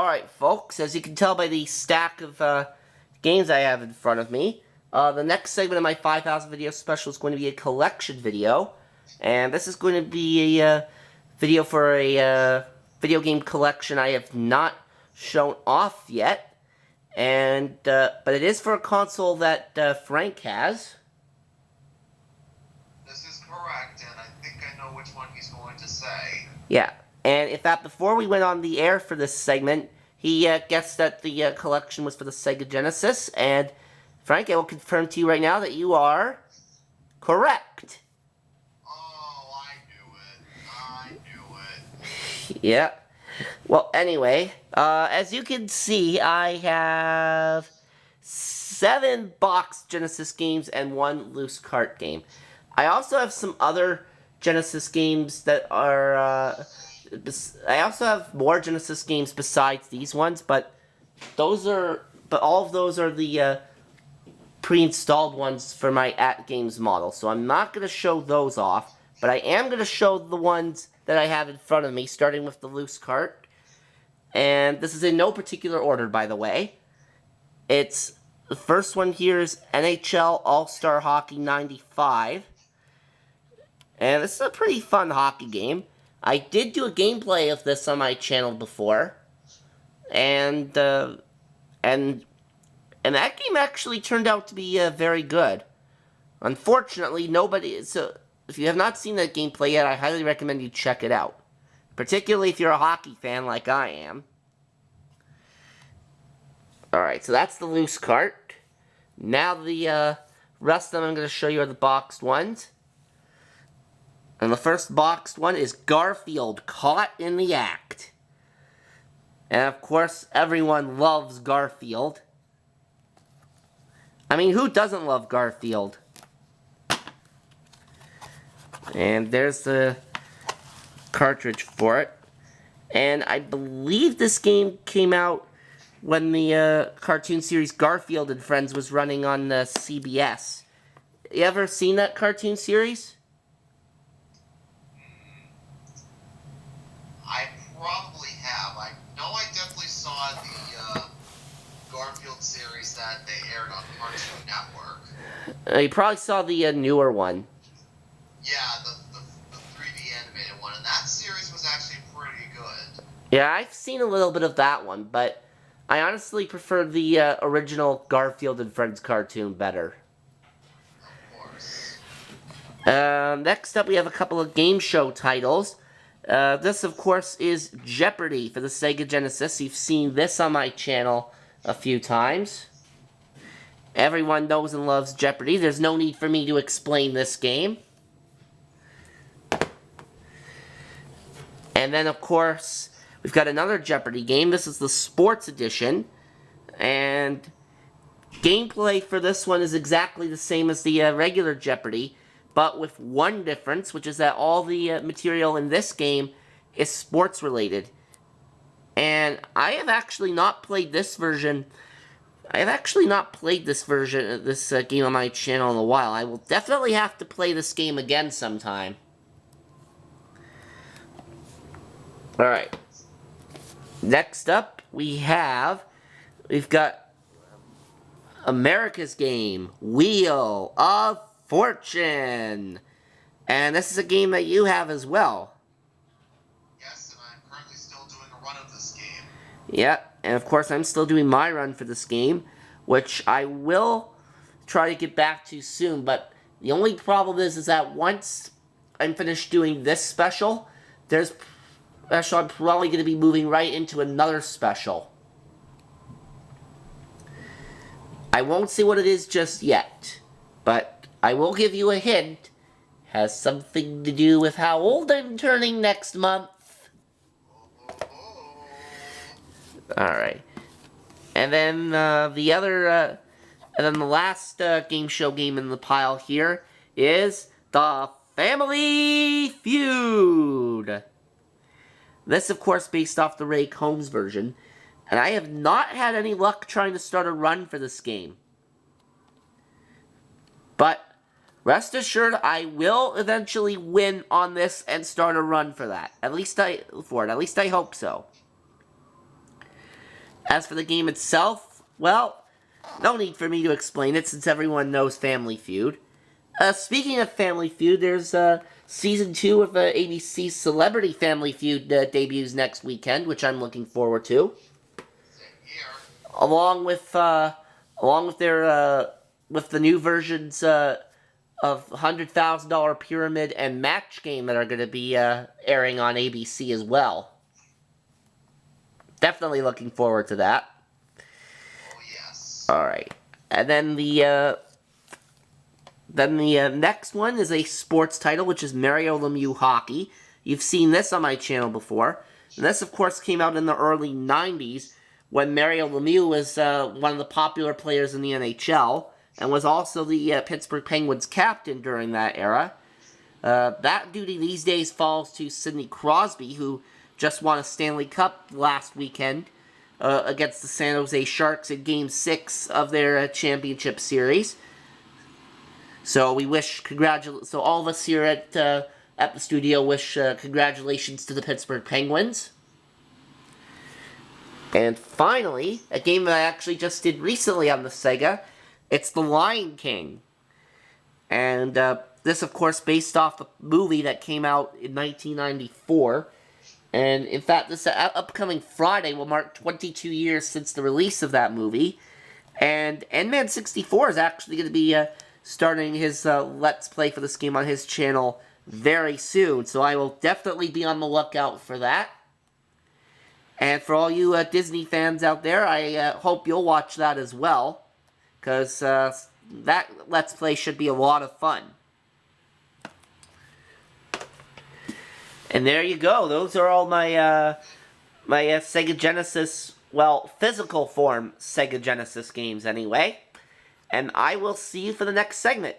Alright, folks, as you can tell by the stack of games I have in front of me, the next segment of my 5,000 video special is going to be a collection video. And this is going to be a video for a video game collection I have not shown off yet. And but it is for a console that Frank has. This is correct, and I think I know which one he's going to say. Yeah. And in fact, before we went on the air for this segment, he guessed that the collection was for the Sega Genesis. And Frank, I will confirm to you right now that you are correct. Oh, I knew it. Yeah. Well, anyway, as you can see, I have 7 boxed Genesis games and 1 loose cart game. I also have some other Genesis games that are, I also have more Genesis games besides these ones, but all of those are the pre-installed ones for my at-games model. So I'm not going to show those off, but I am going to show the ones that I have in front of me, starting with the loose cart. And this is in no particular order, by the way. The first one here is NHL All-Star Hockey 95. And this is a pretty fun hockey game. I did do a gameplay of this on my channel before. And that game actually turned out to be very good. Unfortunately, so if you have not seen that gameplay yet, I highly recommend you check it out. Particularly if you're a hockey fan like I am. Alright, so that's the loose cart. Now the rest of them I'm going to show you are the boxed ones. And the first boxed one is Garfield Caught in the Act. And of course, everyone loves Garfield. I mean, who doesn't love Garfield? And there's the cartridge for it. And I believe this game came out when the cartoon series Garfield and Friends was running on CBS. You ever seen that cartoon series? I probably have. I know I definitely saw the Garfield series that they aired on Cartoon Network. You probably saw the newer one. Yeah, the 3D animated one, and that series was actually pretty good. Yeah, I've seen a little bit of that one, but I honestly prefer the original Garfield and Friends cartoon better. Of course. Next up, we have a couple of game show titles. This, of course, is Jeopardy for the Sega Genesis. You've seen this on my channel a few times. Everyone knows and loves Jeopardy. There's no need for me to explain this game. And then, of course, we've got another Jeopardy game. This is the Sports Edition. And gameplay for this one is exactly the same as the regular Jeopardy, but with one difference, which is that all the material in this game is sports-related. And I have actually not played this version. I have actually not played this version, this game on my channel in a while. I will definitely have to play this game again sometime. Alright. Next up, we've got America's Game, Wheel of Fortune. And this is a game that you have as well. Yes, and I'm currently still doing a run of this game. Yeah, and of course I'm still doing my run for this game, which I will try to get back to soon, but the only problem is that once I'm finished doing this special, I'm probably going to be moving right into another special. I won't say what it is just yet, but I will give you a hint. It has something to do with how old I'm turning next month. Alright. And then the last game show game in the pile here is the Family Feud. This, of course, based off the Ray Combs version. And I have not had any luck trying to start a run for this game. But rest assured, I will eventually win on this and start a run for that. At least I hope so. As for the game itself, well, no need for me to explain it since everyone knows Family Feud. Speaking of Family Feud, there's Season 2 of ABC's Celebrity Family Feud debuts next weekend, which I'm looking forward to. Same here. Along with their with the new versions of $100,000 Pyramid and Match Game that are going to be airing on ABC as well. Definitely looking forward to that. Oh yes. All right, and then the next one is a sports title, which is Mario Lemieux Hockey. You've seen this on my channel before. And this, of course, came out in the early 90s when Mario Lemieux was one of the popular players in the NHL and was also the Pittsburgh Penguins captain during that era. That duty these days falls to Sidney Crosby, who just won a Stanley Cup last weekend against the San Jose Sharks in Game 6 of their championship series. So we wish so all of us here at the studio wish congratulations to the Pittsburgh Penguins. And finally, a game that I actually just did recently on the Sega, it's The Lion King. And this, of course, based off the movie that came out in 1994. And in fact, this upcoming Friday will mark 22 years since the release of that movie. And N-Man64 is actually going to be starting his Let's Play for this game on his channel very soon. So I will definitely be on the lookout for that. And for all you Disney fans out there, I hope you'll watch that as well. Because that Let's Play should be a lot of fun. And there you go. Those are all my my Sega Genesis, well, physical form Sega Genesis games anyway. And I will see you for the next segment.